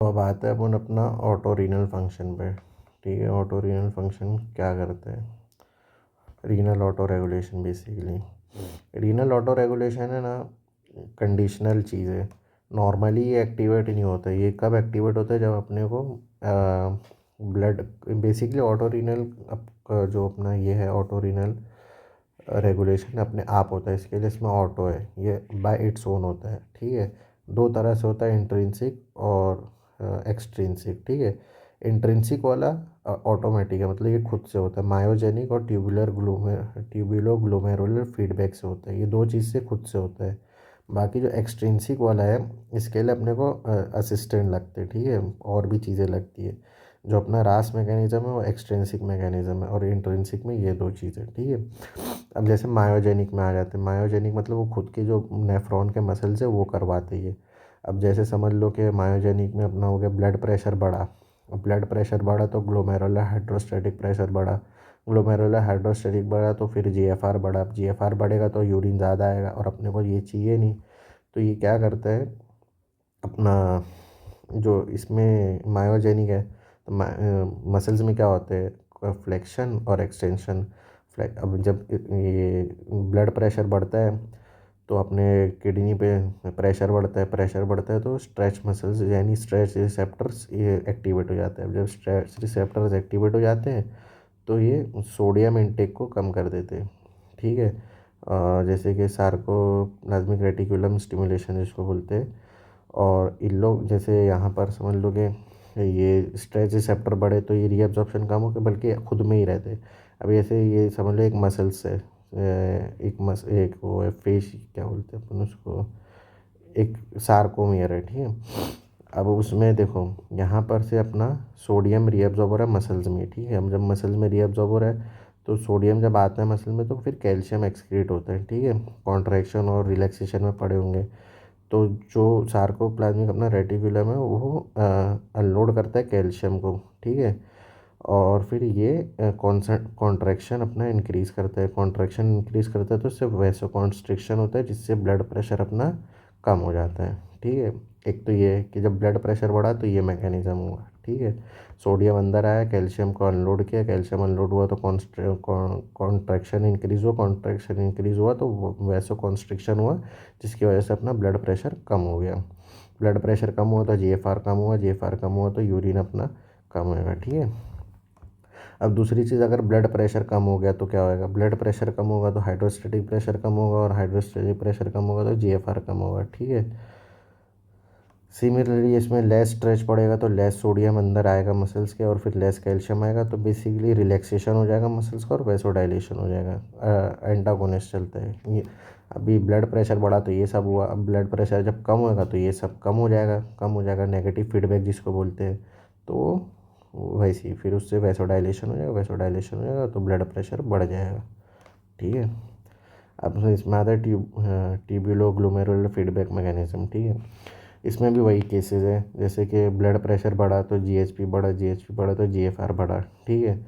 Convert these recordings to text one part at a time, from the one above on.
तो अब आता है अपन अपना ऑटो रीनल फंक्शन पे। ठीक है, ऑटो रीनल फंक्शन क्या करते हैं? Renal auto regulation basically. Renal auto regulation है ना, कंडीशनल चीज़ है। नॉर्मली ये एक्टिवेट नहीं होता है। ये कब एक्टिवेट होता है? जब अपने को ब्लड, बेसिकली ऑटो रीनल जो अपना ये है ऑटो रीनल रेगुलेशन अपने आप होता है, इसके लिए इसमें ऑटो है, ये बाय इट्स ओन होता है। ठीक है, दो तरह से होता है, इंट्रिंसिक और एक्सट्रिंसिक। ठीक है, इंट्रिंसिक वाला ऑटोमेटिक है, मतलब ये खुद से होता है। मायोजेनिक और ट्यूबुलो ग्लोमेरुलर फीडबैक से होता है, ये दो चीज़ से खुद से होता है। बाकी जो एक्सट्रिंसिक वाला है, इसके लिए अपने को असिस्टेंट लगते हैं। ठीक है, और भी चीज़ें लगती है। जो अपना रास मैकेनिज़्म है वो एक्सट्रिंसिक मैकेनिज़्म है, और इंट्रिंसिक में ये दो चीज़ें। ठीक है, अब जैसे मायोजेनिक में आ जाते हैं। मायोजेनिक मतलब वो खुद के जो नेफ्रॉन के मसल्स है वो करवाते ही है। अब जैसे समझ लो कि मायोजेनिक में अपना हो गया ब्लड प्रेशर बढ़ा। अब ब्लड प्रेशर बढ़ा तो ग्लोमेरुलर हाइड्रोस्टैटिक प्रेशर बढ़ा। ग्लोमेरुलर हाइड्रोस्टैटिक बढ़ा तो फिर जीएफआर बढ़ा। अब जीएफआर बढ़ेगा तो यूरिन ज़्यादा आएगा, और अपने को ये चाहिए नहीं। तो ये क्या करता है अपना, जो इसमें मायोजेनिक है तो मसल्स में क्या होते हैं? फ्लेक्शन और एक्सटेंशन। अब जब ये ब्लड प्रेशर बढ़ता है तो अपने किडनी पे प्रेशर बढ़ता है। प्रेशर बढ़ता है तो स्ट्रेच मसल्स यानी स्ट्रेच रिसेप्टर्स ये एक्टिवेट हो जाते हैं। अब जब स्ट्रेच रिसेप्टर्स एक्टिवेट हो जाते हैं तो ये सोडियम इनटेक को कम कर देते हैं। ठीक है, जैसे कि सार्कोप्लाज्मिक रेटिकुलम स्टिमुलेशन जिसको बोलते हैं। और इन लोग जैसे यहाँ पर समझ लो कि ये स्ट्रेच रिसेप्टर बढ़े तो ये रीअब्जॉर्प्शन कम हो के बल्कि खुद में ही रहते। अब ऐसे ये समझ लो एक मसल्स है, एक वो है फेस, क्या बोलते हैं अपन उसको, एक सार्कोमियर है। ठीक है, अब उसमें देखो यहाँ पर से अपना सोडियम रीअब्जॉर्ब हो रहा है मसल्स में। ठीक है, अब जब मसल्स में रीअब्जॉर्ब हो रहा है तो सोडियम जब आता है मसल में तो फिर कैल्शियम एक्सक्रीट होता है। ठीक है, कॉन्ट्रैक्शन और रिलैक्सेशन में पड़े होंगे। तो जो सार्कोप्लाज्मिक अपना रेटिकुलम है वो अनलोड करता है कैल्शियम को। ठीक है, और फिर ये कॉन्ट्रैक्शन अपना इंक्रीज़ करता है। कॉन्ट्रैक्शन इंक्रीज़ करता है तो इससे वैसो कॉन्स्ट्रिक्शन होता है, जिससे ब्लड प्रेशर अपना कम हो जाता है। ठीक है, एक तो ये है कि जब ब्लड प्रेशर बढ़ा तो ये मैकेनिज़्म हुआ। ठीक है, सोडियम अंदर आया, कैल्शियम को अनलोड किया, कैल्शियम अनलोड हुआ तो कॉन्ट्रैक्शन इंक्रीज़ हुआ, कॉन्ट्रैक्शन इंक्रीज़ हुआ तो वैसो कॉन्स्ट्रिक्शन हुआ, जिसकी वजह से अपना ब्लड प्रेशर कम हो गया। ब्लड प्रेशर कम हुआ तो जीएफआर कम हुआ, जीएफआर कम हुआ तो यूरिन अपना कम होएगा। ठीक है, अब दूसरी चीज़, अगर ब्लड प्रेशर कम हो गया तो क्या होएगा? ब्लड प्रेशर कम होगा तो हाइड्रोस्टैटिक प्रेशर कम होगा, और हाइड्रोस्टैटिक प्रेशर कम होगा तो जीएफआर कम होगा। ठीक है, सिमिलरली इसमें लेस स्ट्रेच पड़ेगा तो लेस सोडियम अंदर आएगा मसल्स के, और फिर लेस कैल्शियम आएगा तो बेसिकली रिलैक्सेशन हो जाएगा मसल्स का और वैसोडाइलेशन हो जाएगा। एंटागोनिस्ट चलता है ये। अभी ब्लड प्रेशर बढ़ा तो ये सब हुआ, अब ब्लड प्रेशर जब कम होगा तो ये सब कम हो जाएगा, कम हो जाएगा, नेगेटिव फीडबैक जिसको बोलते हैं। तो वैसे ही फिर उससे वैसोडाइलेशन हो जाएगा, वैसोडाइलेशन हो जाएगा तो ब्लड प्रेशर बढ़ जाएगा। ठीक है, अब इसमें आता है ट्यूब्यूलो ग्लोमेरुलर फीडबैक मैकेनिज्म। ठीक है, इसमें भी वही केसेस है, जैसे कि ब्लड प्रेशर बढ़ा तो जीएचपी बढ़ा, जीएचपी बढ़ा तो जीएफआर बढ़ा। ठीक है,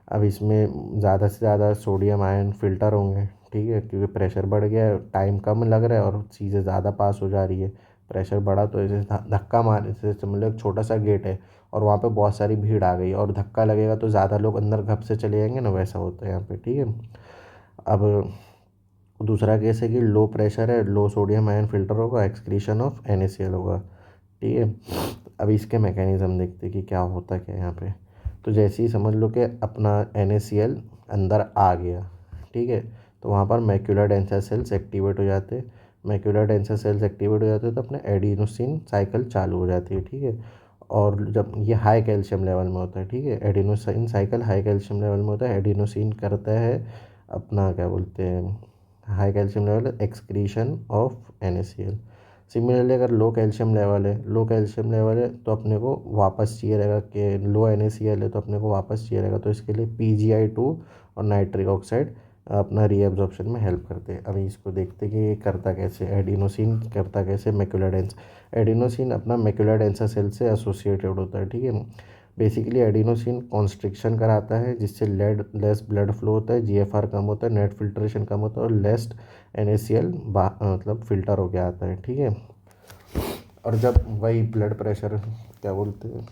अब इसमें ज़्यादा से ज़्यादा सोडियम आयन फिल्टर होंगे। ठीक है, क्योंकि प्रेशर बढ़ गया है, टाइम कम लग रहा है और चीज़ें ज़्यादा पास हो जा रही है। प्रेशर बढ़ा तो ऐसे धक्का मार, जैसे समझ लो एक छोटा सा गेट है और वहाँ पे बहुत सारी भीड़ आ गई और धक्का लगेगा तो ज़्यादा लोग अंदर घप से चले जाएंगे ना, वैसा होता है यहाँ पे। ठीक है, अब दूसरा केस है कि लो प्रेशर है, लो सोडियम आयन फिल्टर होगा, एक्सक्रीशन ऑफ NaCl होगा। ठीक है, अब इसके मैकेनिज़्म देखते हैं कि क्या होता क्या है यहाँ पे। तो जैसे ही समझ लो कि अपना NaCl अंदर आ गया। ठीक है, तो वहाँ पर मैक्यूलर डेंसर सेल्स एक्टिवेट हो जाते हैं। मैक्यूलर डेंसर सेल्स एक्टिवेट हो जाते हैं तो अपने एडिनोसिन साइकिल चालू हो जाती है। ठीक है, और जब ये हाई कैल्शियम लेवल में होता है। ठीक है, adenosine cycle high calcium level में होता है। एडिनोसिन करता है अपना, क्या बोलते हैं, high calcium level excretion of NaCl। Similarly अगर लो कैल्शियम लेवल है, लो कैल्शियम लेवल है तो अपने को वापस चाहिए रहेगा, कि लो NaCl है तो अपने को वापस चाहिए रहेगा, तो इसके लिए PgI2 और नाइट्रिक ऑक्साइड अपना रीअब्जॉर्प्शन में हेल्प करते हैं। अभी इसको देखते हैं कि ये करता कैसे, एडिनोसिन करता कैसे, मैक्यूलर डेंस। एडिनोसिन अपना मैक्यूलर डेंसर सेल से एसोसिएटेड होता है। ठीक है, बेसिकली एडिनोसिन कॉन्स्ट्रिक्शन कराता है, जिससे लेस ब्लड फ्लो होता है, जीएफआर कम होता है, नेट फिल्ट्रेशन कम होता है और लेस NaCl मतलब फिल्टर हो गया आता है। ठीक है, और जब वही ब्लड प्रेशर क्या बोलते हैं,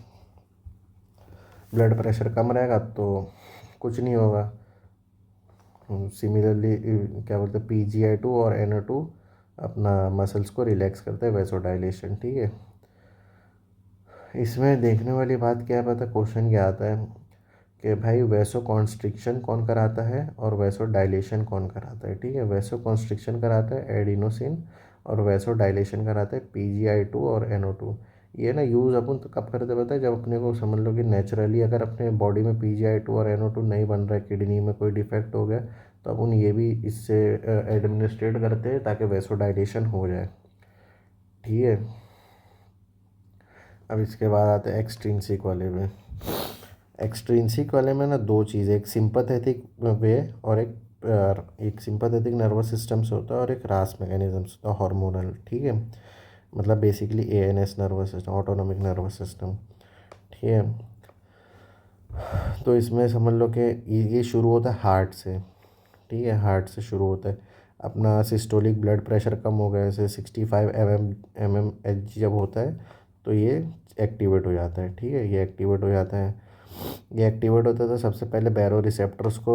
ब्लड प्रेशर कम रहेगा तो कुछ नहीं होगा। सिमिलरली क्या बोलते हैं, PGI2 और NO2 अपना मसल्स को रिलैक्स करते हैं, वैसोडाइलेशन, ठीक है। इसमें देखने वाली बात क्या है पता, क्वेश्चन क्या आता है कि भाई वैसो कॉन्स्ट्रिक्शन कौन कराता है और वैसो डायलेशन कौन कराता है, ठीक है। वैसो कॉन्स्ट्रिक्शन कराता है एडिनोसिन और वैसो डायलेशन कराता है PGI2 और NO2। ये ना यूज़ अपन तो कब करते पता है, जब अपने को समझ लो कि नेचुरली अगर अपने बॉडी में PGI2 और NO2 नहीं बन रहा है, किडनी में कोई डिफेक्ट हो गया, तो अपन ये भी इससे एडमिनिस्ट्रेट करते हैं ताकि वैसो डायलेशन हो जाए, ठीक है। अब इसके बाद आते हैं एक्सट्रिंसिक वाले में। एक्सट्रिंसिक वाले में ना दो चीज़ें, एक सिंपैथेटिक वे और एक सिंपैथेटिक नर्वस सिस्टम से होता है और एक रास मैकेनिज्म से होता है, हार्मोनल, ठीक है। मतलब basically ANS nervous system, autonomic nervous system, ठीक है। तो इसमें समझ लो कि ये शुरू होता है हार्ट से, ठीक है। हार्ट से शुरू होता है। अपना सिस्टोलिक ब्लड प्रेशर कम हो गया, जैसे 65 mmHg जब होता है तो ये एक्टिवेट हो जाता है, ठीक है। ये एक्टिवेट हो जाता है। ये एक्टिवेट होता है तो सबसे पहले बैरो रिसेप्टर्स को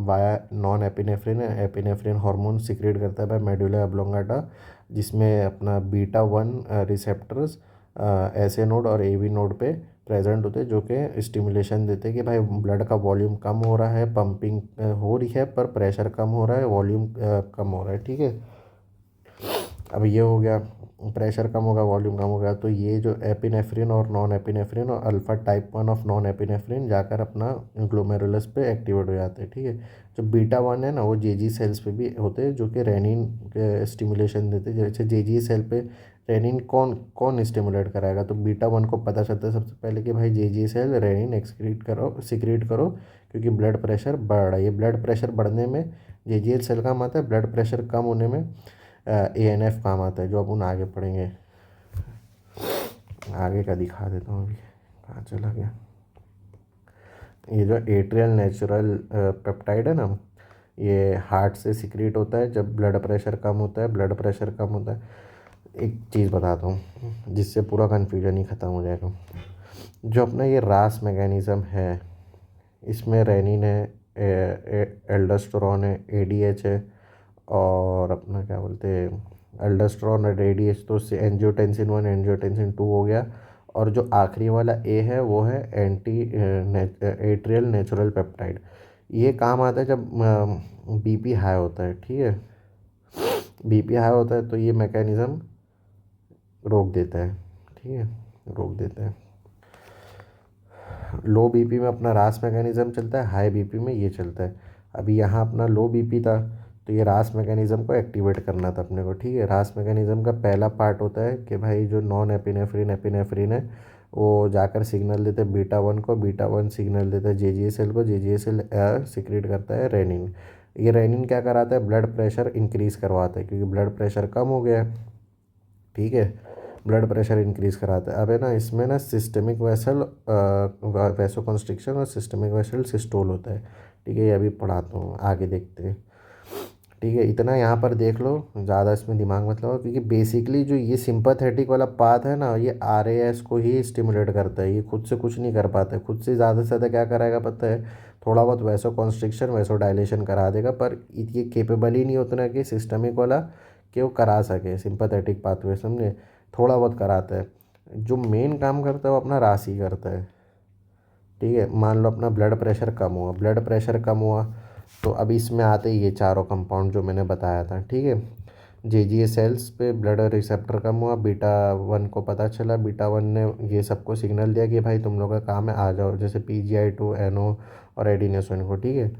via norepinephrine epinephrine hormone secrete करता है बाय मेडुला ऑब्लोंगाटा, जिसमें अपना बीटा 1 रिसेप्टर्स ऐसे नोड और AV नोड पे प्रेजेंट होते हैं, जो कि स्टिमुलेशन देते हैं कि भाई ब्लड का वॉल्यूम कम हो रहा है, पंपिंग हो रही है पर प्रेशर कम हो रहा है, वॉल्यूम कम हो रहा है, ठीक है। अब ये हो गया, प्रेशर कम होगा, वॉल्यूम कम होगा, तो ये जो एपिनेफ्रिन और नॉन एपिनेफ्रिन और alpha type 1 of non epinephrine जाकर अपना ग्लोमेरुलस पे एक्टिवेट हो जाते हैं, ठीक है। जो बीटा 1 है ना, वो JG सेल्स पे भी होते हैं, जो कि रेनिन के स्टिमुलेशन देते हैं। जैसे JG सेल पे रेनिन कौन कौन स्टिमुलेट कराएगा, तो बीटा 1 को पता चलता है सबसे पहले कि भाई JG सेल रेनिन एक्सक्रीट करो, सिक्रीट करो, क्योंकि ब्लड प्रेशर बढ़ रहा है। ये ब्लड प्रेशर बढ़ने में JG सेल काम आता है, ब्लड प्रेशर कम होने में ANF काम आता है, जो अपन आगे पढ़ेंगे। आगे का दिखा देता हूँ, अभी कहाँ चला गया। ये जो एट्रियल नेचुरल पेप्टाइड है ना, ये हार्ट से सिक्रीट होता है जब ब्लड प्रेशर कम होता है, ब्लड प्रेशर कम होता है। एक चीज़ बताता हूँ जिससे पूरा कन्फ्यूजन ही ख़त्म हो जाएगा। जो अपना ये रास मैकेनिज़्म है, इसमें रेनिन है, एल्डोस्टेरोन है, ADH है, और अपना क्या बोलते हैं, एल्डोस्टेरोन और ADH, तो उससे एंजियोटेंसिन 1 एंजियोटेंसिन 2 हो गया। और जो आखिरी वाला A है वो है एंटी एट्रियल नेचुरल पेप्टाइड। ये काम आता है जब BP हाई होता है, ठीक है। BP हाई होता है तो ये मैकेनिज़्म रोक देता है, ठीक है, रोक देता है। लो BP में अपना रास मैकेनिज़्म चलता है, हाई BP में ये चलता है। अभी यहाँ अपना लो BP था तो ये रास मैकेनिज़्म को एक्टिवेट करना था अपने को, ठीक है। रास मैकेनिज़्म का पहला पार्ट होता है कि भाई जो नॉन एपिनेफ्रिन एपिनेफ्रिन है वो जाकर सिग्नल देते हैं बीटा 1 को, बीटा 1 सिग्नल देता है JG सेल को, JG सेल सिक्रेट करता है रेनिन। ये रेनिन क्या कराता है, ब्लड प्रेशर इंक्रीज़ करवाता है, क्योंकि ब्लड प्रेशर कम हो गया है, ठीक है। ब्लड प्रेशर इंक्रीज़ कराता है। अब है ना, इसमें ना सिस्टमिक वेसल वैसो कंस्ट्रिक्शन और सिस्टमिक वेसल सिस्टोल होता है, ठीक है। ये अभी पढ़ाता हूँ, आगे देखते हैं, ठीक है। इतना यहाँ पर देख लो, ज़्यादा इसमें दिमाग मत लगाओ, क्योंकि बेसिकली जो ये सिंपैथेटिक वाला पाथ है ना, ये RAS को ही स्टिमुलेट करता है, ये खुद से कुछ नहीं कर पाता है। खुद से ज़्यादा से ज़्यादा क्या कराएगा पता है, थोड़ा बहुत वैसो कॉन्स्ट्रिक्शन वैसो डायलेशन करा देगा, पर ये केपेबल ही नहीं उतना कि सिस्टमिक वाला कि वो करा सके सिंपैथेटिक पाथवे, समझे। थोड़ा बहुत कराता है, जो मेन काम करता है वो अपना राशि करता है, ठीक है। मान लो अपना ब्लड प्रेशर कम हुआ, ब्लड प्रेशर कम हुआ तो अब इसमें आते ही ये चारों कंपाउंड जो मैंने बताया था, ठीक है। JG सेल्स पे ब्लड रिसेप्टर कम हुआ, बीटा 1 को पता चला, बीटा 1 ने ये सबको सिग्नल दिया कि भाई तुम लोग का काम है आ जाओ, जैसे PGI2 NO और एडिनोसिन को, ठीक है।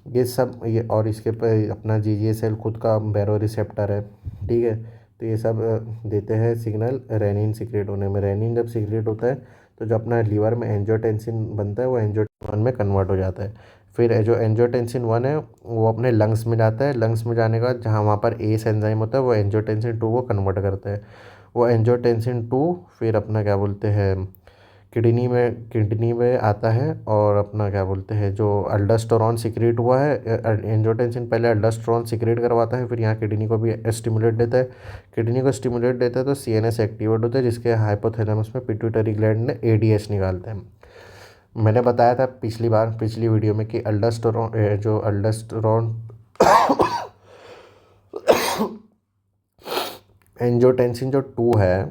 ये सब ये, और इसके पर अपना JG सेल खुद का बैरो रिसेप्टर है, ठीक है। तो ये सब देते हैं सिग्नल रेनिन सिक्रेट होने में। रेनिन जब सिक्रेट होता है तो जो अपना लीवर में एंजियोटेंसिन बनता है वो एंजियोटेंसिन 1 में कन्वर्ट हो जाता है। फिर जो एंजियोटेंसिन 1 है वो अपने लंग्स में जाता है, लंग्स में जाने के बाद जहाँ वहाँ पर ACE एंजाइम होता है वो एंजियोटेंसिन 2 को कन्वर्ट करता है। वो एंजियोटेंसिन 2 फिर अपना क्या बोलते हैं किडनी में आता है और अपना क्या बोलते हैं जो अल्डोस्टेरोन सिक्रेट हुआ है, एंजियोटेंसिन पहले अल्डोस्टेरोन सिक्रेट करवाता है, फिर यहाँ किडनी को भी स्टिमुलेट देता है। किडनी को स्टिमुलेट देता है तो सीएनएस एक्टिवेट होता है, जिसके हाइपोथैलेमस में पिट्यूटरी ग्लैंड ने एडीएच निकालते हैं। मैंने बताया था पिछली बार पिछली वीडियो में कि जो अल्डोस्टेरोन एंजियोटेंसिन जो 2 है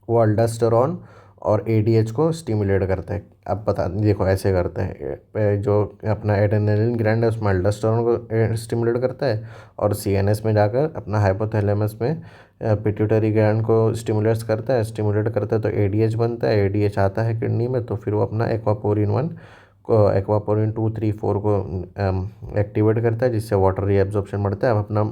वो अल्डोस्टेरोन और एडीएच को स्टिमुलेट करता है। अब बता देखो ऐसे करता है, जो अपना एड्रेनलिन ग्लैंड है उसमें अल्डोस्टेरोन को स्टिमुलेट करता है, और सीएनएस में जाकर अपना हाइपोथैलेमस में पिट्यूटरी ग्लैंड को स्टिमुलेट करता है तो एडीएच बनता है। एडीएच आता है किडनी में तो फिर वो अपना एक्वापोरिन 1 को एक्वापोरिन 2, 3, 4 को एक्टिवेट करता है, जिससे वाटर रीएब्जॉर्प्शन बढ़ता है। अब अपना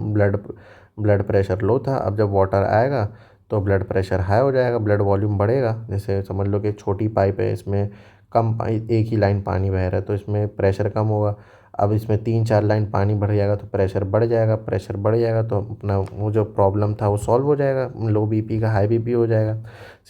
ब्लड प्रेशर लो था, अब जब वाटर आएगा तो ब्लड प्रेशर हाई हो जाएगा, ब्लड वॉल्यूम बढ़ेगा। जैसे समझ लो कि छोटी पाइप है, इसमें एक ही लाइन पानी बह रहा है तो इसमें प्रेशर कम होगा। अब इसमें 3-4 लाइन पानी बढ़ जाएगा तो प्रेशर बढ़ जाएगा तो अपना वो जो प्रॉब्लम था वो सॉल्व हो जाएगा, लो बीपी का हाई बीपी हो जाएगा।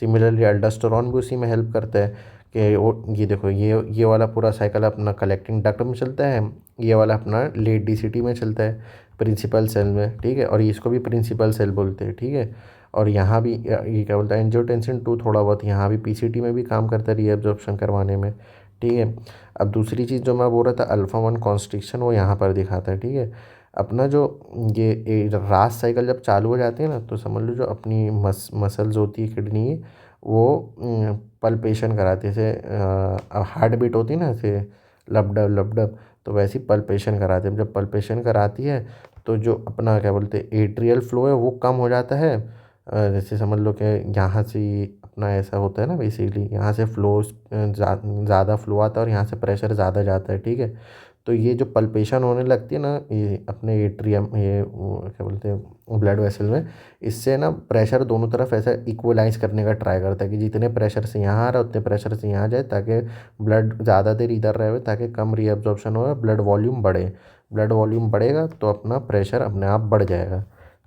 सिमिलरली अल्डोस्टेरोन भी उसी में हेल्प करता है कि ये देखो ये वाला पूरा साइकिल अपना कलेक्टिंग डक्ट में चलता है, ये वाला अपना लेट डीसीटी में चलता है, प्रिंसिपल सेल में, ठीक है। और इसको भी प्रिंसिपल सेल बोलते हैं, ठीक है। और यहाँ भी ये क्या बोलता है एंजियोटेंसिन 2 थोड़ा बहुत यहाँ भी पीसीटी में भी काम करता है रीएब्जॉर्प्शन करवाने में, ठीक है। अब दूसरी चीज़ जो मैं बोल रहा था अल्फा 1 कॉन्स्ट्रिक्शन, वो यहाँ पर दिखाता है, ठीक है। अपना जो ये रास साइकिल जब चालू हो जाती है ना तो समझ लो जो अपनी मसल्स होती है किडनी वो पल्पेशन कराती है, जैसे हार्ट बीट होती है ना, ऐसे लबडब लबडब, तो वैसी पल्पेशन कराती है। जब पल्पेशन कराती है तो जो अपना क्या बोलते हैं एट्रियल फ्लो है वो कम हो जाता है। जैसे समझ लो कि यहाँ से अपना ऐसा होता है ना, बेसिकली यहाँ से फ्लो ज़्यादा फ्लो आता है और यहाँ से प्रेशर ज़्यादा जाता है, ठीक है। तो ये जो पल्पेशन होने लगती है ना ये अपने एट्रियम क्या बोलते हैं ब्लड वेसल में, इससे ना प्रेशर दोनों तरफ ऐसा इक्वलाइज करने का ट्राई करता है कि जितने प्रेशर से यहाँ आ रहा है उतने प्रेशर से यहाँ जाए, ताकि ब्लड ज़्यादा देर इधर रहे, ताकि कम रीअब्जॉर्प्शन हो, ब्लड वॉल्यूम बढ़े। ब्लड वॉल्यूम बढ़ेगा तो अपना प्रेशर अपने आप बढ़ जाएगा,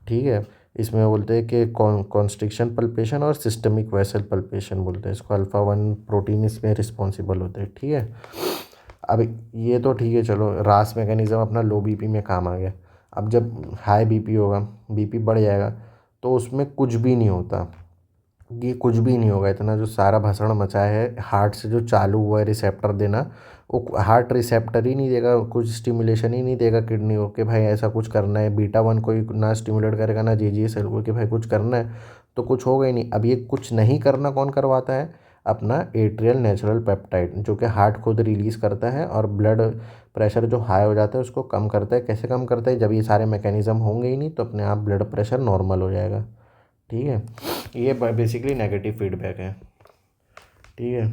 ठीक है। इसमें बोलते हैं कि कॉन्स्ट्रिक्शन पल्पेशन और सिस्टमिक वेसल पल्पेशन बोलते हैं इसको। अल्फा 1 प्रोटीन इसमें रिस्पॉन्सिबल होते हैं, ठीक है। अब ये तो ठीक है, चलो रास मैकेनिज़्म अपना लो बीपी में काम आ गया। अब जब हाई बीपी होगा, बीपी बढ़ जाएगा तो उसमें कुछ भी नहीं होता, ये कुछ भी नहीं होगा। इतना जो सारा भसड़ मचा है हार्ट से जो चालू हुआ है रिसेप्टर देना, वो हार्ट रिसेप्टर ही नहीं देगा, कुछ स्टिमुलेशन ही नहीं देगा किडनी को कि भाई ऐसा कुछ करना है। बीटा 1 कोई ना स्टिमुलेट करेगा ना जी सेल को कि भाई कुछ करना है, तो कुछ होगा ही नहीं। अब ये कुछ नहीं करना कौन करवाता है? अपना एट्रियल नेचुरल पेप्टाइड, जो कि हार्ट खुद रिलीज़ करता है और ब्लड प्रेशर जो हाई हो जाता है उसको कम करता है। कैसे कम करता है? जब ये सारे मैकेनिज़्म होंगे ही नहीं तो अपने आप ब्लड प्रेशर नॉर्मल हो जाएगा, ठीक है। ये बेसिकली नेगेटिव फीडबैक है, ठीक है।